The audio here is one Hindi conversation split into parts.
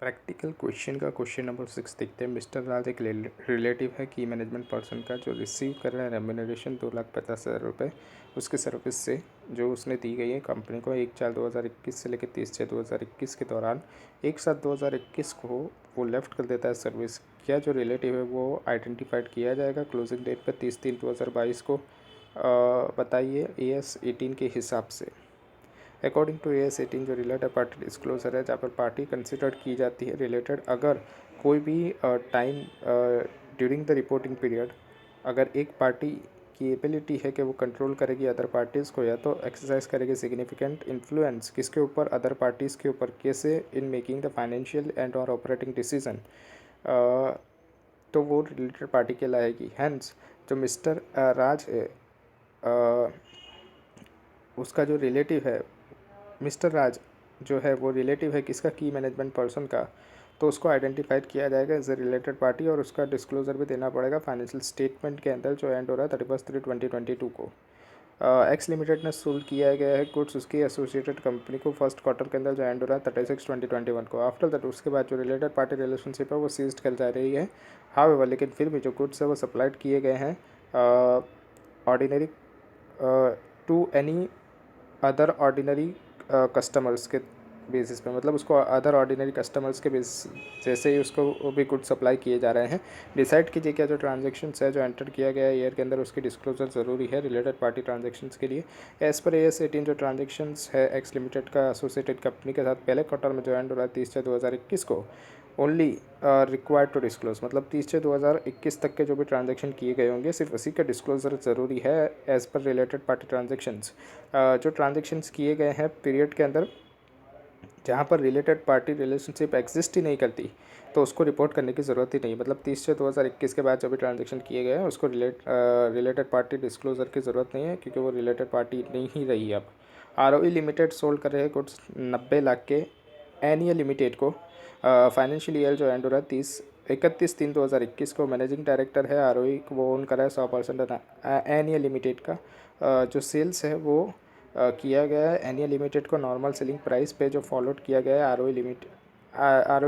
प्रैक्टिकल क्वेश्चन का क्वेश्चन नंबर 6 देखते हैं। मिस्टर राज एक रिलेटिव है की मैनेजमेंट पर्सन का, जो रिसीव कर रहा है रेम्यूनरेशन 2,50,000 रुपये उसके सर्विस से, जो उसने दी गई है कंपनी को 1/4/2021 से लेकर 30/6/2021 के दौरान। 1/7/2021 को वो लेफ्ट कर देता है सर्विस। क्या जो रिलेटिव है वो आइडेंटिफाइड किया जाएगा क्लोजिंग डेट पर 30/3/2022 को? बताइए AS18 के हिसाब से। अकॉर्डिंग टू AS18 जो रिलेटेड पार्टी डिस्क्लोजर है, जहाँ पर पार्टी कंसिडर की जाती है रिलेटेड, अगर कोई भी time during the reporting period अगर एक पार्टी की एबिलिटी है कि वो कंट्रोल करेगी अदर पार्टीज़ को, या तो एक्सरसाइज करेगी सिग्निफिकेंट इन्फ्लुएंस किसके ऊपर, अदर पार्टीज़ के ऊपर, कैसे in making the financial and और ऑपरेटिंग डिसीजन, तो वो रिलेटेड पार्टी कहलाएगी। हैंस जो मिस्टर राज है, उसका जो रिलेटिव है, मिस्टर राज जो है वो रिलेटिव है किसका, की मैनेजमेंट पर्सन का, तो उसको आइडेंटिफाइड किया जाएगा एज ए रिलेटेड पार्टी, और उसका डिस्क्लोजर भी देना पड़ेगा फाइनेंशियल स्टेटमेंट के अंदर जो एंड हो रहा है 31/3/2022 को। एक्स लिमिटेड ने सोल्ड किया गया है गुड्स उसकी एसोसिएटेड कंपनी को फर्स्ट क्वार्टर के अंदर जो एंड हो रहा है 36/2021 को। आफ्टर दैट उसके बाद जो रिलेटेड पार्टी रिलेशनशिप है वो सीज्ड कर जा रही है। हाउएवर लेकिन फिर भी जो गुड्स है वो सप्लाइड किए गए हैं ordinary to any other ordinary customers के बेसिस पे, मतलब उसको अदर ऑर्डिनरी कस्टमर्स के बेस जैसे ही उसको वो भी गुड सप्लाई किए जा रहे हैं। डिसाइड कीजिए क्या जो ट्रांजेक्शन्स है जो एंटर किया गया है ईयर के अंदर उसकी डिस्क्लोजर ज़रूरी है रिलेटेड पार्टी ट्रांजेक्शंस के लिए। एज पर AS18 जो ट्रांजेक्शन्स है एक्स लिमिटेड का एसोसिएटेड कंपनी के साथ पहले क्वार्टर में जो एंड हो रहा है 30/6/2021 को, ओनली रिक्वायर्ड टू डिस्क्लोज, मतलब 30/6/2021 तक के जो भी ट्रांजेक्शन किए गए होंगे सिर्फ उसी का डिस्क्लोजर ज़रूरी है as per related party transactions. जो ट्रांजेक्शन्स किए गए हैं पीरियड के अंदर जहाँ पर रिलेटेड पार्टी रिलेशनशिप एग्जिस्ट ही नहीं करती, तो उसको रिपोर्ट करने की ज़रूरत ही नहीं। मतलब 30/6/2021 के बाद जो भी ट्रांजेक्शन किए गए हैं उसको रिलेटेड पार्टी डिस्क्लोजर की ज़रूरत नहीं है, क्योंकि वो रिलेटेड पार्टी नहीं ही रही अब। ROE लिमिटेड सोल्ड कर रहे हैं गुड्स 90 लाख के एनियल लिमिटेड को। फाइनेंशियल ईयर जो एंड हो रहा है 31/3/2021 को। मैनेजिंग डायरेक्टर है, ROE वो ओन करा है 100% एनियल लिमिटेड का। जो सेल्स है वो किया गया है एनियल लिमिटेड को नॉर्मल सेलिंग प्राइस पे जो फॉलोड किया गया है ROE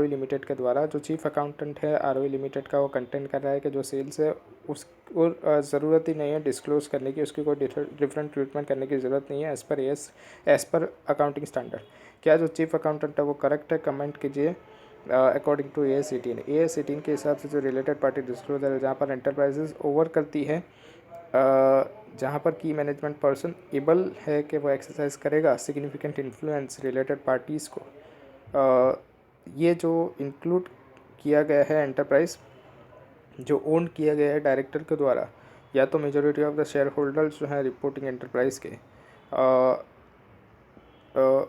लिमिटेड के द्वारा। जो चीफ अकाउंटेंट है ROE लिमिटेड का, वो कंटेंट कर रहा है कि जो सेल्स है उसको ज़रूरत ही नहीं है डिस्क्लोज करने की, उसकी कोई डिफरेंट ट्रीटमेंट करने की ज़रूरत नहीं है एज़ पर अकाउंटिंग स्टैंडर्ड। क्या जो चीफ अकाउंटेंट है वो करेक्ट है? कमेंट कीजिए। अकॉर्डिंग टू AS18 के हिसाब से जो रिलेटेड पार्टी डिस्क्लोजर है जहाँ पर एंटरप्राइजेज ओवर करती है, जहाँ पर की मैनेजमेंट पर्सन एबल है कि वो एक्सरसाइज करेगा सिग्निफिकेंट इन्फ्लुएंस रिलेटेड पार्टीज़ को, ये जो इंक्लूड किया गया है एंटरप्राइज जो ओन किया गया है डायरेक्टर के द्वारा, या तो majority of the share holders जो हैं रिपोर्टिंग एंटरप्राइज के,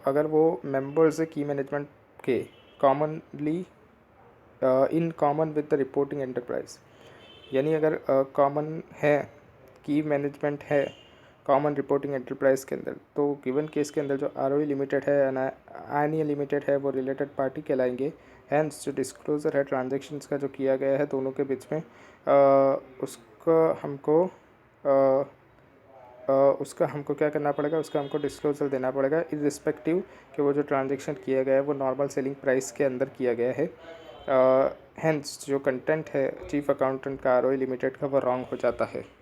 अगर वो मेंबर्स है की मैनेजमेंट के commonly in common with the reporting enterprise, यानी अगर कॉमन है की मैनेजमेंट है कॉमन रिपोर्टिंग एंटरप्राइज के अंदर, तो गिवन केस के अंदर जो ROE लिमिटेड है एनियल लिमिटेड है वो रिलेटेड पार्टी कहलाएंगे। हैंस जो डिस्क्लोजर है ट्रांजेक्शन्स का जो किया गया है दोनों के बीच में, उसका हमको क्या करना पड़ेगा, उसका हमको डिस्क्लोजर देना पड़ेगा इर्रिस्पेक्टिव कि वो जो ट्रांजेक्शन किया गया है वो नॉर्मल सेलिंग प्राइस के अंदर किया गया है। हैंस जो कंटेंट है चीफ अकाउंटेंट का ROE लिमिटेड का वो रॉन्ग हो जाता है।